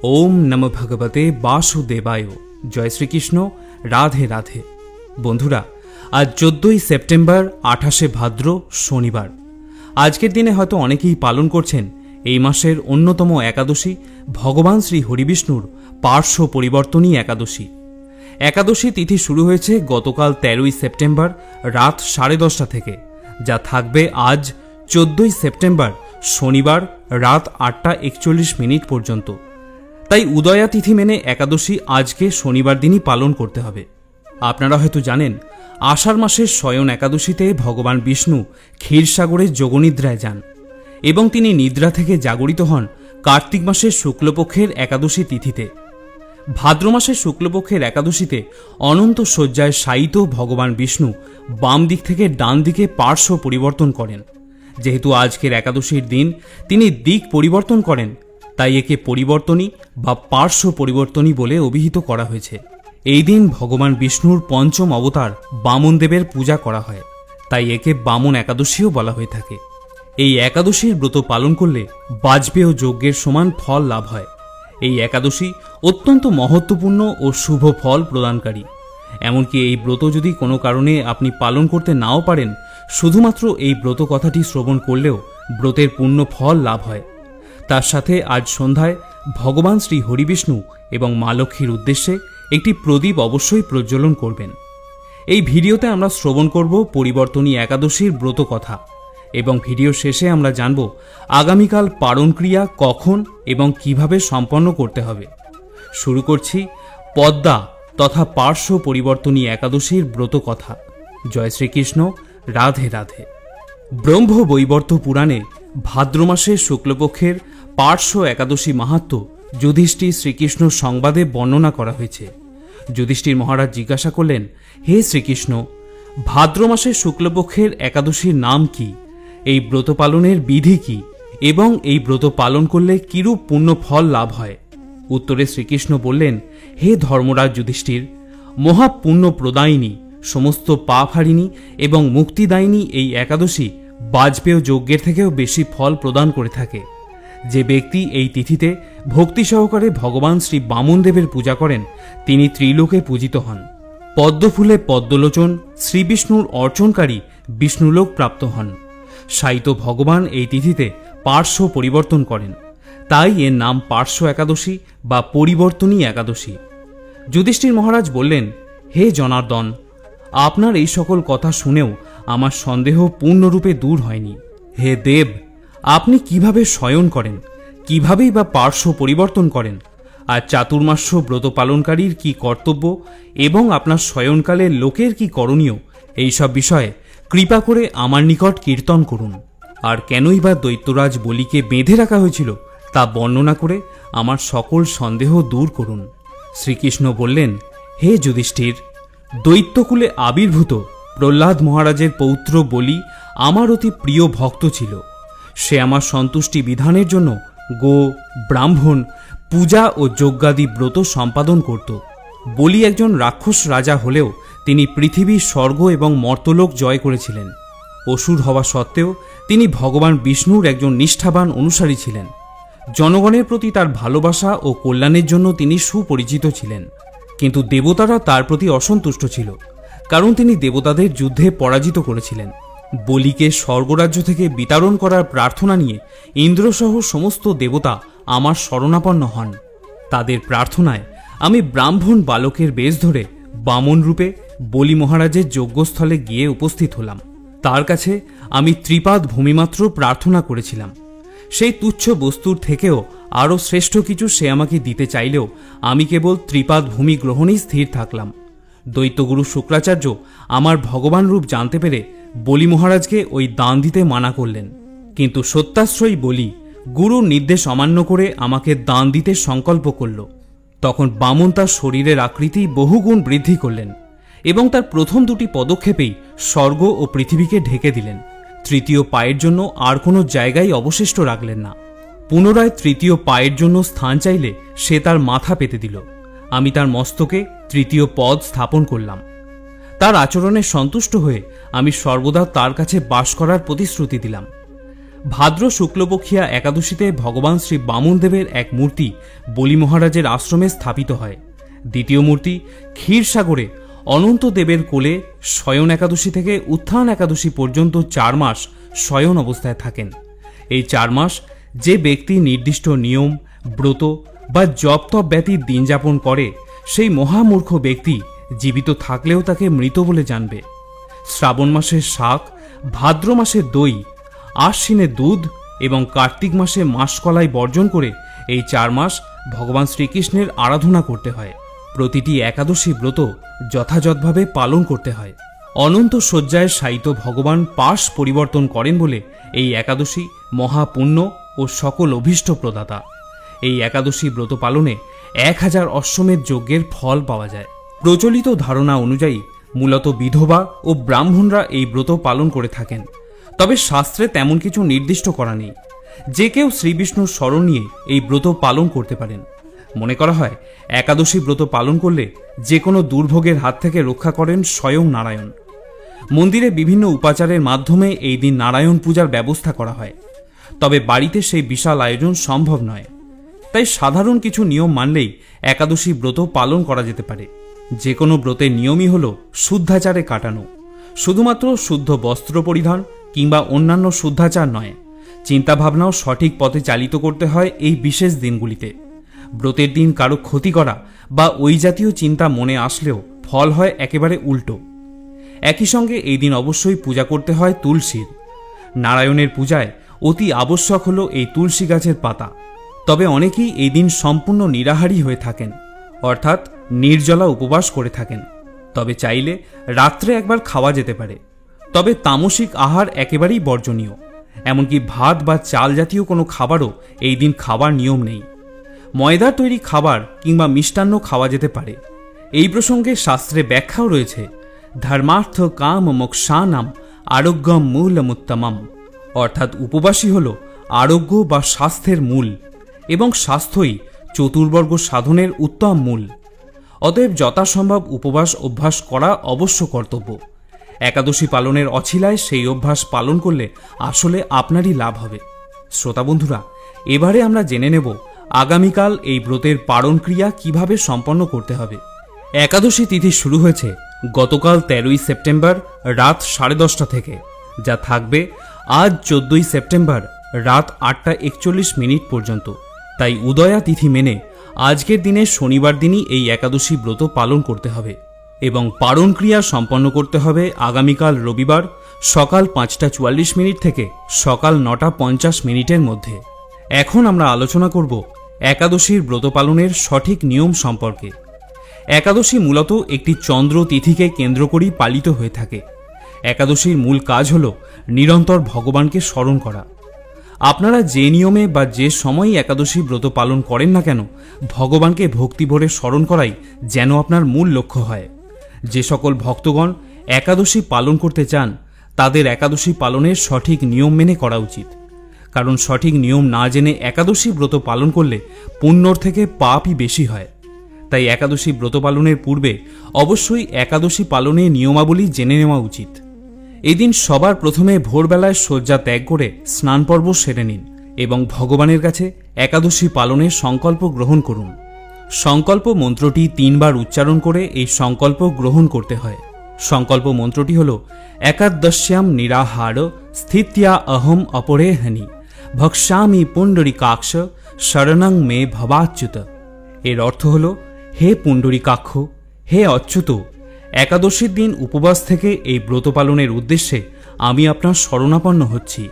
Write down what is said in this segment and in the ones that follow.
ओम नमो भगवते वासुदेवाय। जय श्रीकृष्ण। राधे राधे। बंधुरा आज 14 सेप्टेम्बर 28 भाद्र शनिवार। आजकेर दिने हयतो अनेकेई पालन करछेन এই মাসের অন্যতম একাদশী ভগবান শ্রী হরিবিষ্ণুর পার্শ্ব পরিবর্তনী একাদশী। একাদশী তিথি শুরু হয়েছে গতকাল 13 সেপ্টেম্বর রাত 10:30 থেকে, যা থাকবে আজ 14 সেপ্টেম্বর শনিবার রাত 8:41 পর্যন্ত। তাই উদয়া তিথি মেনে একাদশী আজকে শনিবার দিনই পালন করতে হবে। আপনারা হয়তো জানেন, আষাঢ় মাসের শয়ন একাদশীতে ভগবান বিষ্ণু ক্ষীরসাগরে যোগনিদ্রায় যান এবং তিনি নিদ্রা থেকে জাগরিত হন কার্তিক মাসের শুক্লপক্ষের একাদশী তিথিতে। ভাদ্র মাসের শুক্লপক্ষের একাদশীতে অনন্ত শয্যায় শায়িত ভগবান বিষ্ণু বাম দিক থেকে ডান দিকে পার্শ্ব পরিবর্তন করেন। যেহেতু আজকের একাদশীর দিন তিনি দিক পরিবর্তন করেন, তাই একে পরিবর্তনী বা পার্শ্ব পরিবর্তনী বলে অভিহিত করা হয়েছে। এই দিন ভগবান বিষ্ণুর পঞ্চম অবতার বামন দেবের পূজা করা হয়, তাই একে বামন একাদশীও বলা হয়ে থাকে। এই একাদশীর ব্রত পালন করলে বাজপেয় যজ্ঞের সমান ফল লাভ হয়। এই একাদশী অত্যন্ত মহত্বপূর্ণ ও শুভ ফল প্রদানকারী। এমনকি এই ব্রত যদি কোনো কারণে আপনি পালন করতে নাও পারেন, শুধুমাত্র এই ব্রত কথাটি শ্রবণ করলেও ব্রতের পূর্ণ ফল লাভ হয়। তার সাথে আজ সন্ধ্যায় ভগবান শ্রী হরিবিষ্ণু এবং মা লক্ষ্মীর উদ্দেশ্যে একটি প্রদীপ অবশ্যই প্রজ্বলন করবেন। এই ভিডিওতে আমরা শ্রবণ করব পরিবর্তনী একাদশীর ব্রত কথা এবং ভিডিও শেষে আমরা জানব আগামীকাল পারণ ক্রিয়া কখন এবং কিভাবে সম্পন্ন করতে হবে। শুরু করছি পদ্মা তথা পার্শ্ব পরিবর্তনী একাদশীর ব্রত কথা। জয় শ্রীকৃষ্ণ। রাধে রাধে। ব্রহ্ম বৈবর্ত পুরাণে ভাদ্র মাসের শুক্লপক্ষের পার্শ্ব একাদশী মাহাত্ম্য যুধিষ্ঠির শ্রীকৃষ্ণ সংবাদে বর্ণনা করা হয়েছে। যুধিষ্ঠির মহারাজ জিজ্ঞাসা করলেন, হে শ্রীকৃষ্ণ, ভাদ্র মাসের শুক্লপক্ষের একাদশীর নাম কি, এই ব্রত পালনের বিধি কি এবং এই ব্রত পালন করলে কিরূপ পুণ্য ফল লাভ হয়? উত্তরে শ্রীকৃষ্ণ বললেন, হে ধর্মরাজ যুধিষ্ঠির, মহাপুণ্য প্রদায়িনী, সমস্ত পাপ হারিণী এবং মুক্তিদায়িনী এই একাদশী বাজপেয় যজ্ঞের থেকেও বেশি ফল প্রদান করে থাকে। যে ব্যক্তি এই তিথিতে ভক্তি সহকারে ভগবান শ্রী বামন দেবের পূজা করেন, তিনি ত্রিলোকে পূজিত হন। পদ্মফুলে পদ্মলোচন শ্রীবিষ্ণুর অর্চনকারী বিষ্ণুলোক প্রাপ্ত হন। শায়িত ভগবান এই তিথিতে পার্শ্ব পরিবর্তন করেন, তাই এর নাম পার্শ্ব একাদশী বা পরিবর্তনী একাদশী। যুধিষ্ঠির মহারাজ বললেন, হে জনার্দন, আপনার এই সকল কথা শুনেও আমার সন্দেহ পূর্ণরূপে দূর হয়নি। হে দেব, আপনি কিভাবে শয়ন করেন, কিভাবেই বা পার্শ্ব পরিবর্তন করেন, আর চাতুর্মাস্য ব্রত পালনকারীর কি কর্তব্য এবং আপনার শয়নকালে লোকের কি করণীয়, এইসব বিষয়ে কৃপা করে আমার নিকট কীর্তন করুন। আর কেনই বা দৈত্যরাজ বলিকে বেঁধে রাখা হয়েছিল তা বর্ণনা করে আমার সকল সন্দেহ দূর করুন। শ্রীকৃষ্ণ বললেন, হে যুধিষ্ঠির, দৈত্যকুলে আবির্ভূত প্রহ্লাদ মহারাজের পৌত্র বলি আমার অতি প্রিয় ভক্ত ছিল। সে আমার সন্তুষ্টি বিধানের জন্য গো, ব্রাহ্মণ, পূজা ও যজ্ঞাদি ব্রত সম্পাদন করত। বলি একজন রাক্ষস রাজা হলেও তিনি পৃথিবী, স্বর্গ এবং মর্তলোক জয় করেছিলেন। অসুর হওয়া সত্ত্বেও তিনি ভগবান বিষ্ণুর একজন নিষ্ঠাবান অনুসারী ছিলেন। জনগণের প্রতি তার ভালোবাসা ও কল্যাণের জন্য তিনি সুপরিচিত ছিলেন। কিন্তু দেবতারা তার প্রতি অসন্তুষ্ট ছিল, কারণ তিনি দেবতাদের যুদ্ধে পরাজিত করেছিলেন। বলিকে স্বর্গরাজ্য থেকে বিতাড়ন করার প্রার্থনা নিয়ে ইন্দ্রসহ সমস্ত দেবতা আমার শরণাপন্ন হন। তাদের প্রার্থনায় আমি ব্রাহ্মণ বালকের বেশ ধরে বামন রূপে বলি মহারাজের যজ্ঞস্থলে গিয়ে উপস্থিত হলাম। তার কাছে আমি ত্রিপাদ ভূমিমাত্র প্রার্থনা করেছিলাম। সেই তুচ্ছ বস্তুর থেকেও আরও শ্রেষ্ঠ কিছু সে আমাকে দিতে চাইলেও আমি কেবল ত্রিপাদ ভূমি গ্রহণেই স্থির থাকলাম। দৈত্যগুরু শুক্রাচার্য আমার ভগবান রূপ জানতে পেরে বলি মহারাজকে ওই দান দিতে মানা করলেন, কিন্তু সত্যাশ্রয়ী বলি গুরুর নির্দেশ অমান্য করে আমাকে দান দিতে সংকল্প করল। তখন বামন তার শরীরের আকৃতি বহুগুণ বৃদ্ধি করলেন এবং তার প্রথম দুটি পদক্ষেপেই স্বর্গ ও পৃথিবীকে ঢেকে দিলেন। তৃতীয় পায়ের জন্য আর কোনো জায়গায় অবশিষ্ট রাখলেন না। পুনরায় তৃতীয় পায়ের জন্য স্থান চাইলে সে তার মাথা পেতে দিল। আমি তার মস্তকে তৃতীয় পদ স্থাপন করলাম। তার আচরণে সন্তুষ্ট হয়ে আমি সর্বদা তার কাছে বাস করার প্রতিশ্রুতি দিলাম। ভাদ্র শুক্লপক্ষিয়া একাদশীতে ভগবান শ্রী বামনদেবের এক মূর্তি বলি মহারাজের আশ্রমে স্থাপিত হয়। দ্বিতীয় মূর্তি ক্ষীরসাগরে অনন্ত দেবের কোলে শয়ন একাদশী থেকে উত্থান একাদশী পর্যন্ত 4 মাস শয়ন অবস্থায় থাকেন। এই 4 মাস যে ব্যক্তি নির্দিষ্ট নিয়ম, ব্রত বা জপ তপ ব্যতীত দিন যাপন করে, সেই মহামূর্খ ব্যক্তি জীবিত থাকলেও তাকে মৃত বলে জানবে। শ্রাবণ মাসের শাক, ভাদ্র মাসের দই, আশ্বিনে দুধ এবং কার্তিক মাসে মাসকলাই বর্জন করে এই 4 মাস ভগবান শ্রীকৃষ্ণের আরাধনা করতে হয়। প্রতিটি একাদশী ব্রত যথাযথভাবে পালন করতে হয়। অনন্ত শয্যায় শায়িত ভগবান পাশ পরিবর্তন করেন বলে এই একাদশী মহাপুণ্য ও সকল অভীষ্ট প্রদাতা। এই একাদশী ব্রত পালনে 1000 অশ্বমেধ যজ্ঞের ফল পাওয়া যায়। প্রচলিত ধারণা অনুযায়ী মূলত বিধবা ও ব্রাহ্মণরা এই ব্রত পালন করে থাকেন, তবে শাস্ত্রে তেমন কিছু নির্দিষ্ট করা নেই। যে কেউ শ্রীবিষ্ণুর স্মরণ নিয়ে এই ব্রত পালন করতে পারেন। মনে করা হয় একাদশী ব্রত পালন করলে যে কোনো দুর্ভোগের হাত থেকে রক্ষা করেন স্বয়ং নারায়ণ। মন্দিরে বিভিন্ন উপাচারের মাধ্যমে এই দিন নারায়ণ পূজার ব্যবস্থা করা হয়, তবে বাড়িতে সেই বিশাল আয়োজন সম্ভব নয়। তাই সাধারণ কিছু নিয়ম মানলেই একাদশী ব্রত পালন করা যেতে পারে। যে কোনো ব্রতের নিয়মই হল শুদ্ধাচারে কাটানো। শুধুমাত্র শুদ্ধ বস্ত্র পরিধান কিংবা অন্যান্য শুদ্ধাচার নয়, চিন্তাভাবনাও সঠিক পথে চালিত করতে হয় এই বিশেষ দিনগুলিতে। ব্রতের দিন কারো ক্ষতি করা বা ওই জাতীয় চিন্তা মনে আসলেও ফল হয় একেবারে উল্টো। একই সঙ্গে এই দিন অবশ্যই পূজা করতে হয় তুলসীর। নারায়ণের পূজায় অতি আবশ্যক হল এই তুলসী গাছের পাতা। তবে অনেকেই এই দিন সম্পূর্ণ নিরাহারী হয়ে থাকেন, অর্থাৎ নির্জলা উপবাস করে থাকেন। তবে চাইলে রাত্রে একবার খাওয়া যেতে পারে, তবে তামসিক আহার একেবারেই বর্জনীয়। এমনকি ভাত বা চাল জাতীয় কোনো খাবারও এই দিন খাবার নিয়ম নেই। ময়দার তৈরি খাবার কিংবা মিষ্টান্ন খাওয়া যেতে পারে। এই প্রসঙ্গে শাস্ত্রে ব্যাখ্যাও রয়েছে, ধর্মার্থ কাম মোক্ষানাম আরোগ্যম মূলমুত্তমম, অর্থাৎ উপবাসী হল আরোগ্য বা স্বাস্থ্যের মূল এবং স্বাস্থ্যই চতুর্বর্গ সাধনের উত্তম মূল। অতএব যথাসম্ভব উপবাস অভ্যাস করা অবশ্য কর্তব্য। একাদশী পালনের অছিলায় সেই অভ্যাস পালন করলে আসলে আপনারই লাভ হবে। শ্রোতা বন্ধুরা, এবারে আমরা জেনে নেব আগামীকাল এই ব্রতের পালন ক্রিয়া কিভাবে সম্পন্ন করতে হবে। একাদশী তিথি শুরু হয়েছে গতকাল 13ই সেপ্টেম্বর রাত 10:30 থেকে, যা থাকবে আজ 14ই সেপ্টেম্বর রাত 8:41 পর্যন্ত। তাই উদয়া তিথি মেনে আজকের দিনে শনিবার দিনই এই একাদশী ব্রত পালন করতে হবে এবং পালন ক্রিয়া সম্পন্ন করতে হবে আগামীকাল রবিবার সকাল 5:44 থেকে সকাল 9:50 মধ্যে। এখন আমরা আলোচনা করব একাদশীর ব্রত পালনের সঠিক নিয়ম সম্পর্কে। একাদশী মূলত একটি চন্দ্র তিথিকে কেন্দ্র করেই পালিত হয়ে থাকে। একাদশীর মূল কাজ হল নিরন্তর ভগবানকে স্মরণ করা। আপনারা যে নিয়মে বা যে সময়ই একাদশী ব্রত পালন করেন না কেন, ভগবানকে ভক্তি ভরে স্মরণ করাই যেন আপনার মূল লক্ষ্য হয়। যে সকল ভক্তগণ একাদশী পালন করতে চান, তাদের একাদশী পালনের সঠিক নিয়ম মেনে করা উচিত। কারণ সঠিক নিয়ম না জেনে একাদশী ব্রত পালন করলে পুণ্যর থেকে পাপই বেশি হয়। তাই একাদশী ব্রত পালনের পূর্বে অবশ্যই একাদশী পালনের নিয়মাবলী জেনে নেওয়া উচিত। এদিন সবার প্রথমে ভোরবেলায় শয্যা ত্যাগ করে স্নান পর্ব সেরে নিন এবং ভগবানের কাছে একাদশী পালনের সংকল্প গ্রহণ করুন। সংকল্প মন্ত্রটি 3 বার উচ্চারণ করে এই সংকল্প গ্রহণ করতে হয়। সংকল্প মন্ত্রটি হল একাদশ্যাম নিরাহার স্থিত্যা অহম অপরেহনি ভক্ষ্যামি পুণ্ডরীকাক্ষ শরণং মে ভবাচ্যুত। এর অর্থ হল, হে পুণ্ডরীকাক্ষ, হে অচ্যুত, একাদশীর দিন উপবাস থেকে এই ব্রত পালনের উদ্দেশ্যে আমি আপনার শরণাপন্ন হচ্ছি।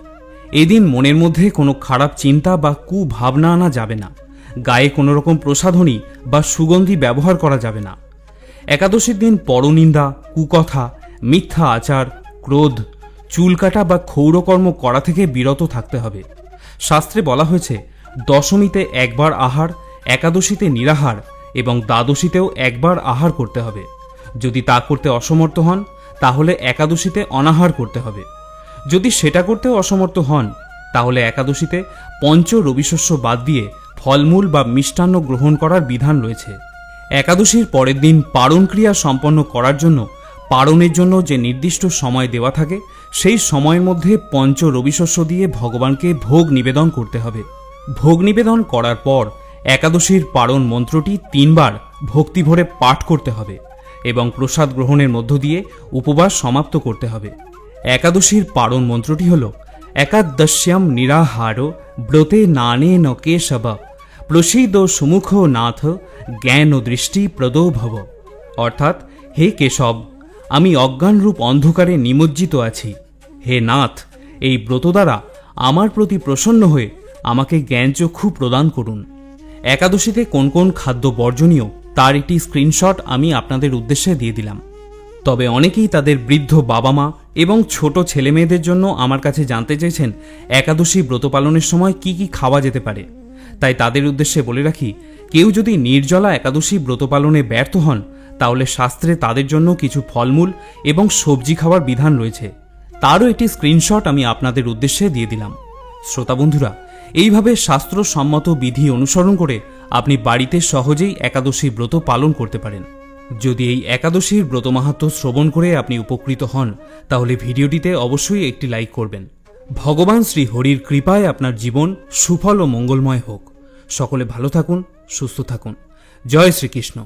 এদিন মনের মধ্যে কোনো খারাপ চিন্তা বা কুভাবনা আনা যাবে না। গায়ে কোনো রকম প্রসাধনী বা সুগন্ধি ব্যবহার করা যাবে না। একাদশীর দিন পরনিন্দা, কুকথা, মিথ্যা আচার, ক্রোধ, চুল কাটা বা ক্ষৌরকর্ম করা থেকে বিরত থাকতে হবে। শাস্ত্রে বলা হয়েছে, দশমীতে একবার আহার, একাদশীতে নিরাহার এবং দ্বাদশীতেও একবার আহার করতে হবে। যদি তা করতে অসমর্থ হন, তাহলে একাদশীতে অনাহার করতে হবে। যদি সেটা করতেও অসমর্থ হন, তাহলে একাদশীতে পঞ্চ রবিশস্য বাদ দিয়ে ফলমূল বা মিষ্টান্ন গ্রহণ করার বিধান রয়েছে। একাদশীর পরের দিন পারণ ক্রিয়া সম্পন্ন করার জন্য পারণের জন্য যে নির্দিষ্ট সময় দেওয়া থাকে, সেই সময়ের মধ্যে পঞ্চ রবিশস্য দিয়ে ভগবানকে ভোগ নিবেদন করতে হবে। ভোগ নিবেদন করার পর একাদশীর পারণ মন্ত্রটি 3 বার ভক্তিভরে পাঠ করতে হবে এবং প্রসাদ গ্রহণের মধ্য দিয়ে উপবাস সমাপ্ত করতে হবে। একাদশীর পারণ মন্ত্রটি হল একাদশ্যাম নিরাহার ব্রতে নানে ন কেশব প্রসীদ সুমুখ নাথ জ্ঞান ও দৃষ্টি প্রদো ভব। অর্থাৎ, হে কেশব, আমি অজ্ঞানরূপ অন্ধকারে নিমজ্জিত আছি। হে নাথ, এই ব্রত দ্বারা আমার প্রতি প্রসন্ন হয়ে আমাকে জ্ঞানচক্ষু প্রদান করুন। একাদশীতে কোন কোন খাদ্য বর্জনীয় তার একটি স্ক্রিনশট আমি আপনাদের উদ্দেশ্যে দিয়ে দিলাম। তবে অনেকেই তাদের বৃদ্ধ বাবা মা এবং ছোট ছেলেমেয়েদের জন্য আমার কাছে জানতে চেয়েছেন একাদশী ব্রত পালনের সময় কি কি খাওয়া যেতে পারে। তাই তাদের উদ্দেশ্যে বলে রাখি, কেউ যদি নির্জলা একাদশী ব্রত পালনে ব্যর্থ হন তাহলে শাস্ত্রে তাদের জন্য কিছু ফলমূল এবং সবজি খাওয়ার বিধান রয়েছে। তারও একটি স্ক্রিনশট আমি আপনাদের উদ্দেশ্যে দিয়ে দিলাম। শ্রোতা বন্ধুরা, এইভাবে শাস্ত্রসম্মত বিধি অনুসরণ করে আপনি বাড়িতে সহজেই একাদশী ব্রত পালন করতে পারেন। যদি এই একাদশীর ব্রত মাহাত্ম্য শ্রবণ করে আপনি উপকৃত হন তাহলে ভিডিওটিতে অবশ্যই একটি লাইক করবেন। ভগবান শ্রী হরির কৃপায় আপনার জীবন সুফল ও মঙ্গলময় হোক। সকলে ভালো থাকুন, সুস্থ থাকুন। জয় শ্রীকৃষ্ণ।